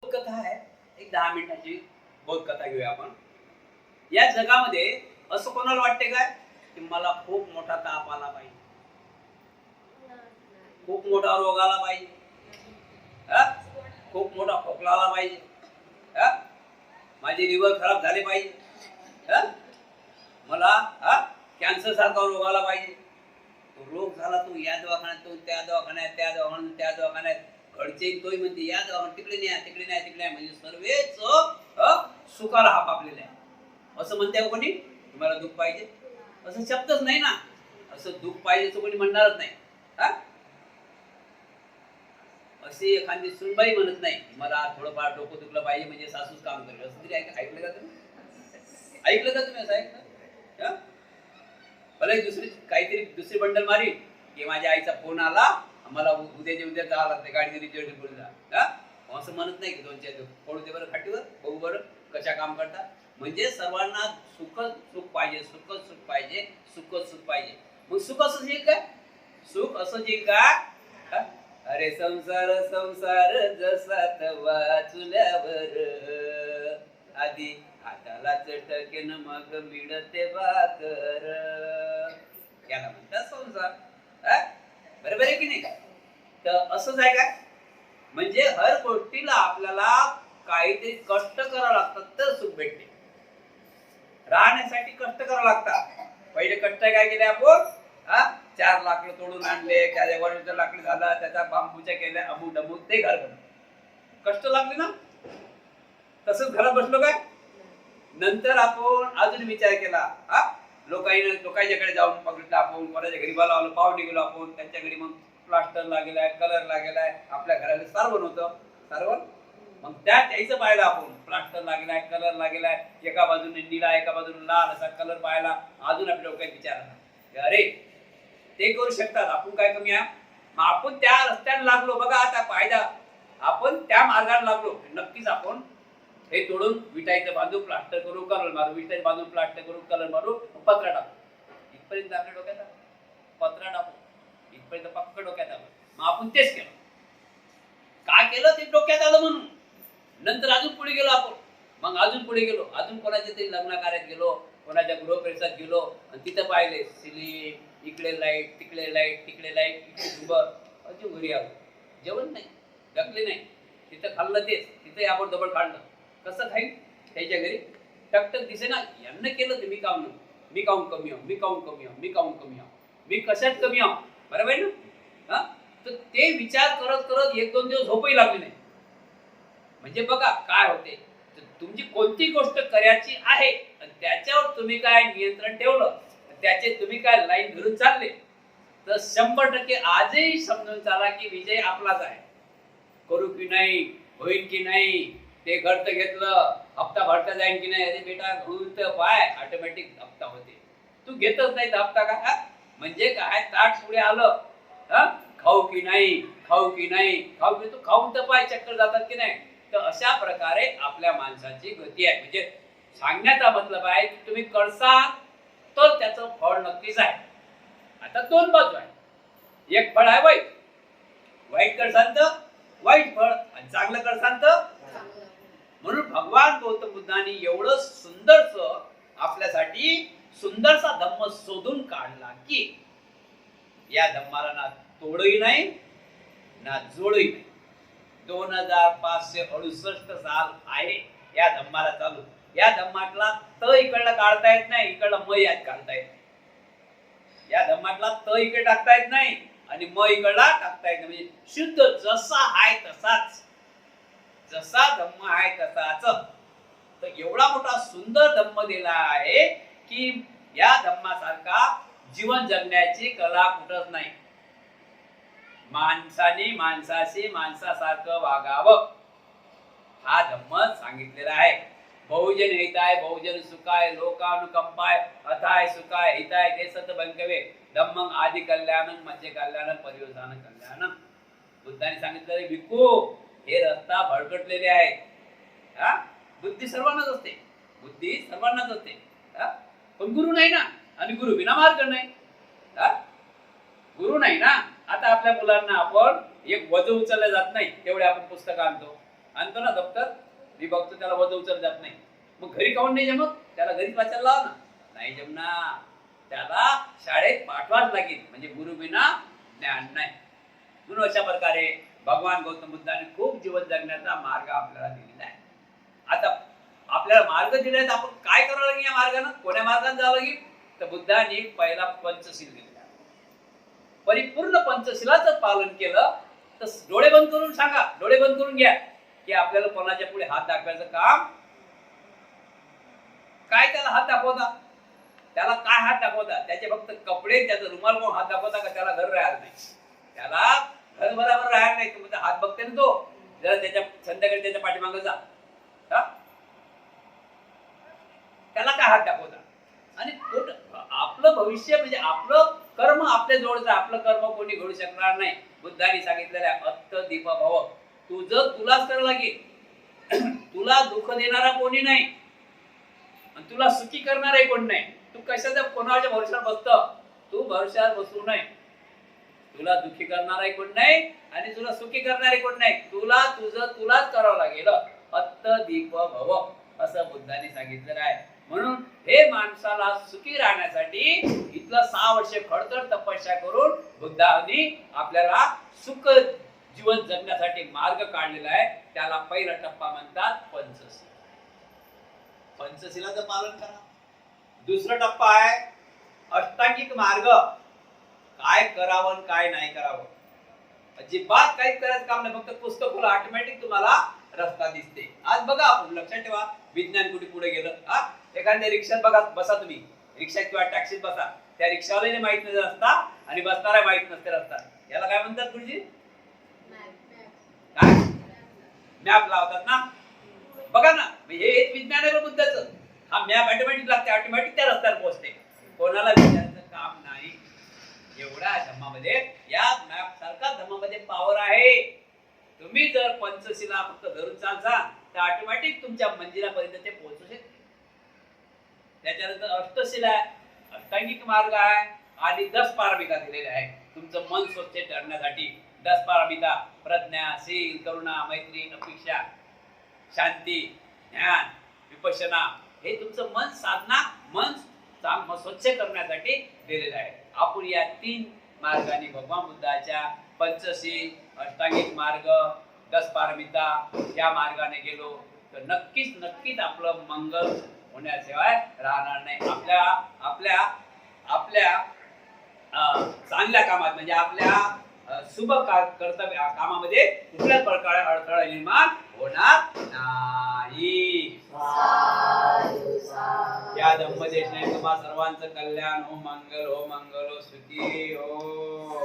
कथा आहे, एक 10 मिनिटाची बोधकथा घेऊया आपण. या जगामध्ये असं कोणाला वाटते काय की मला खूप मोठा ताप आला पाहिजे, खूप मोठा रोग आला पाहिजे, खूप मोठा खोकला आला पाहिजे, माझे लिव्हर खराब झाले पाहिजे, मला कॅन्सर सारखा रोग आला पाहिजे. तो रोग झाला, तो या दवाखान्यात, तो त्या दवाखान्यात, त्या दवाखान्यात, त्या दवाखान्यात, घरचे तोही म्हणते या दवाखान्यात, तिकडे नाही, तिकडे नाही, तिकडे नाही, म्हणजे सर्वेच सुखाला हाप आपलेला आहे. असं म्हणते कोणी तुम्हाला दुःख पाहिजे, असं शब्दच नाही ना. असं दुःख पाहिजे असं कोणी म्हणणारच नाही. अशी एखादी सुनबाई म्हणत नाही मला थोडंफार डोकं दुखलं पाहिजे म्हणजे सासूच काम करेल. असं तरी ऐकलं का तुम्ही? ऐकलं का तुम्ही? असं ऐकलं? भले दुसरी बंडल मारी की माझ्या आईचा फोन आला, मला उद्या जावं लागते, गाडी रिजल्ट बोलला. असं म्हणत नाही की 2-4 पडू दे बरं खाटीवर, बघू बरं कशा काम करतात. म्हणजे सर्वांना सुख पाहिजे, सुख पाहिजे, सुख पाहिजे. मग सुख असं येईल का? सुख असं येईल का? अरे संसार संसार जसा तवा चुल्यावर, आधी हाताला चटकेन मग मिळते भाकर, याला म्हणतात संसार. बरोबर आहे की नाही? तर असंच आहे काय, म्हणजे हर गोष्टीला आपल्याला काहीतरी कष्ट करावं लागतात तर सुख भेटते. राहण्यासाठी कष्ट करावं लागतात. पहिले कष्ट काय केले आपण? 4 लाकड तोडून आणले, त्याच्यावर लाकडी झाला, त्याचा बांबूच्या केल्या, अमुक डमुक, ते घर बनवलं. कष्ट लागले ना. तसंच घरात बसलो काय? नंतर आपण अजून विचार केला, लोकांच्याकडे जाऊन बघितलं, आपण कोणाच्या घरी बोलावलं, पाहुणे गेलो आपण, त्यांच्या घरी मग प्लास्टर लागेलाय, कलर लागेलाय, आपल्या घराला सारवण होतं, सारवण. मग त्याचं पाहिलं आपण, प्लास्टर लागेलाय, कलर लागेलाय, एका बाजूने निळा, एका बाजूने लाल असा कलर पाहिला. अजून आपल्या डोक्यात विचार आला, अरे ते करू शकतात, आपण काय कमी आहे? मग आपण त्या रस्त्याने लागलो बघा. आता फायदा, आपण त्या मार्गाने लागलो, नक्कीच आपण हे तोडून विटायचं बांधू, प्लास्टर करू, कलर मारू, विटायचं बांधून प्लास्टर करू, कलर मारू, पत्रा टाकू. इथपर्यंत आपल्या डोक्यात आलं, पत्रा टाकू, इथपर्यंत पक्क डोक्यात आलं. मग आपण तेच केलं. काय केलं ते डोक्यात आलं म्हणून. नंतर अजून पुढे गेलो आपण, मग अजून पुढे गेलो, अजून कोणाच्या तरी लग्न कार्यात गेलो, कोणाच्या गृहप्रवेशात गेलो, आणि तिथं पाहिले सिलिंग, इकडे लाईट, तिकडे लाईट, तिकडे लाईट, इकडे झुंबर. अजून घरी आलो, जेवण नाही, जगले नाही. तिथं खाल्लं तेच, तिथं आपण डबल खाल्लं. कसं खाईन? त्याच्या घरी टकटक दिसे ना. यांना केलं तर मी काऊन कमी आहो, मी काऊन कमी आहो, मी काऊन कमी आहो, मी कशात कमी आहो. बरोबर आहे ना? तर ते विचार करत करत 1-2 दिवस झोपही लागली नाही. म्हणजे बघा काय होते, तुमची कोणती गोष्ट करायची आहे आणि त्याच्यावर तुम्ही काय नियंत्रण ठेवलं, त्याचे तुम्ही काय लाईन धरून चालले, तर 100% आजही समजून चाला की विजय आपलाच आहे. करू की नाही, होईल की नाही, ते घरत घेतलं, हप्ता भरता जाईल की नाही, अरे बेटा घुलत पाय, ऑटोमॅटिक हप्ता होते. तू घेतच नाही तर हप्ता का? म्हणजे काय, ताट पुढे आलं, खाऊ की नाही, खाऊ की नाही, खाऊ की, तू खाऊन तर पाय चक्कर जातात की नाही. तर अशा प्रकारे आपल्या माणसाची गती आहे. म्हणजे सांगण्याचा मतलब आहे की तुम्ही करसा तर त्याचं फळ नक्कीच आहे. आता 2 बाजू आहे. एक फळ आहे वाईट, वाईट करसान तर वाईट फळ, आणि चांगलं करसान तर. म्हणून भगवान गौतम बुद्धांनी एवढं सुंदरस आपल्यासाठी सुंदरसा धम्म शोधून काढला की या धम्माला ना तोडही नाही ना जोडही नाही. 2568 साल आहे या धम्माला चालू. या धम्मातला त इकडला काढता येत नाही, इकडला म यात काढता येत नाही. या धम्मातला त इकडे टाकता येत नाही आणि म इकडला टाकता येत नाही. म्हणजे शुद्ध जसा आहे तसाच, जसा धम्म आहे तसाच. तर एवढा मोठा सुंदर धम्म दिला आहे की या धम्मासारखा जीवन जगण्याची कला कुठंच नाही. माणसाने माणसाशी माणसासारखं वागावं, हा धम्म सांगितलेला आहे. बहुजन हिताय बहुजन सुखाय लोकानुकंपाय अथाय सुखाय हिताय ते सत बंकवे धम्मं आदि कल्याणं मध्य कल्याणं पर्यवसान कल्याणं. बुद्धाने सांगितलं, भिक्खू हे रस्ता भडकटलेले आहे. बुद्धी सर्वांनाच असते, बुद्धी सर्वांनाच असते, पण गुरु नाही ना. आणि गुरु विना मार्ग नाही. गुरु नाही ना. आता आपल्या मुलांना आपण एक वजन उचललं जात नाही तेवढे आपण पुस्तक आणतो, आणतो ना दप्तर, मी बघतो त्याला वज उचल जात नाही, मग घरी काऊन नाही जमत? त्याला घरीच वाचायला लावा ना. नाही जमणार, त्याला शाळेत पाठवाच लागेल, म्हणजे गुरु बिना ज्ञान नाही. म्हणून अशा प्रकारे भगवान गौतम बुद्धाने खूप जीवन जगण्याचा मार्ग आपल्याला दिलेला आहे. आता आपल्याला मार्ग दिलाय तर आपण काय करावं लागेल? या मार्गाने कोण्या मार्गाने जावं लागेल? तर बुद्धाने पहिला पंचशील दिलेला, परिपूर्ण पंचशिलाचं पालन केलं तर डोळे बंद करून सांगा, डोळे बंद करून घ्या की आपल्याला कोणाच्या पुढे हात दाखवायचं काम काय? त्याला हात दाखवता, त्याला काय हात दाखवता? त्याचे फक्त कपडे, त्याचा रुमाल कोण हात दाखवता का? त्याला घर राहायला नाही, त्याला घर बरोबर राहायला नाही. म्हणजे हात बघते ना तो, जरा त्याच्या संध्याकाळी त्याच्या पाठीमागे जा, त्याला काय हात दाखवता? आणि आपलं भविष्य म्हणजे आपलं कर्म आपल्या जवळचं, आपलं कर्म कोणी घडू शकणार नाही. बुद्धाने सांगितलेलं आहे अत्त दीप भव, तुझं तुलाच करावं लागेल. तुला दुःख देणारा कोणी नाही आणि तुला सुखी करणारे कोण नाही. तू कशाच्या कोणाच्या भरोशावर बसतं? तू भरोशावर बसू नये. तुला दुःखी करणारा कोण नाही आणि तुला सुखी करणारे कोण नाही. तुला तुझं तुलाच करावं लागेल. अत्त दीप भव असं बुद्धाने सांगितलेलं आहे. म्हणून हे माणसाला सुखी राहण्यासाठी इथलं 6 वर्ष खडतर तपस्या करून बुद्धांनी आपल्याला सुख जीवन जगण्यासाठी मार्ग काढलेला आहे. त्याला पहिला टप्पा म्हणतात पंचशील. पंचशिलाचं पालन करा. दुसरा टप्पा आहे अष्टांगिक मार्ग. काय करावं काय नाही करावं अजिबात काहीच करायचं काम नाही. फक्त पुस्तक खोला, ऑटोमॅटिक तुम्हाला रस्ता दिसते. आज बघा, आपण लक्षात ठेवा, विज्ञान कुठे पुढे गेलं. एखाद्या रिक्षात बघा, बसा तुम्ही रिक्षात किंवा टॅक्सीत बसा, त्या रिक्षावाल्याने माहित नाही रस्ता आणि बसणारा माहित नसते रस्ता. याला काय म्हणतात गुरुजी? काय मॅप लावतात ना. बघा ना, हे विज्ञान आहे बुद्धाचं. हा मॅप ऑटोमॅटिक लागते, ऑटोमॅटिक त्या रस्त्यावर पोहोचते. कोणाला विचारायचं काम नाही. एवढा धर्मामध्ये, या मॅप सारखा धर्मामध्ये पॉवर आहे. तुम्ही जर पंचशिला फक्त धरून चालता तर ऑटोमॅटिक तुमच्या मंदिरापर्यंत ते पोहोचू शकते. त्याच्यानंतर अष्टशिला आहे, अष्टांगिक मार्ग आहे आणि 10 पारमिता दिलेल्या आहे तुमचं मन स्वच्छ ठेवण्यासाठी. 10 पारमिता प्रज्ञा, शील, करुणा, मैत्री, अपेक्षा, शांती, ध्यान, विपश्यना, हे तुमचं मन साधना, मन स्वच्छ करण्यासाठी दिलेलं आहे. आपण या 3 मार्गाने भगवान बुद्धाच्या पंचशील, अष्टांगिक मार्ग, 10 पारमिता या मार्गाने गेलो तर नक्कीच आपलं मंगल होण्याशिवाय राहणार नाही. आपल्या चांगल्या कामात म्हणजे आपल्या शुभ कर्तव्य कामामध्ये कुठल्याच प्रकारे अडथळा निर्माण होणार नाही. या धम्मदेशने तुम्हा सर्वांचं कल्याण हो, मंगल हो, सुखी हो.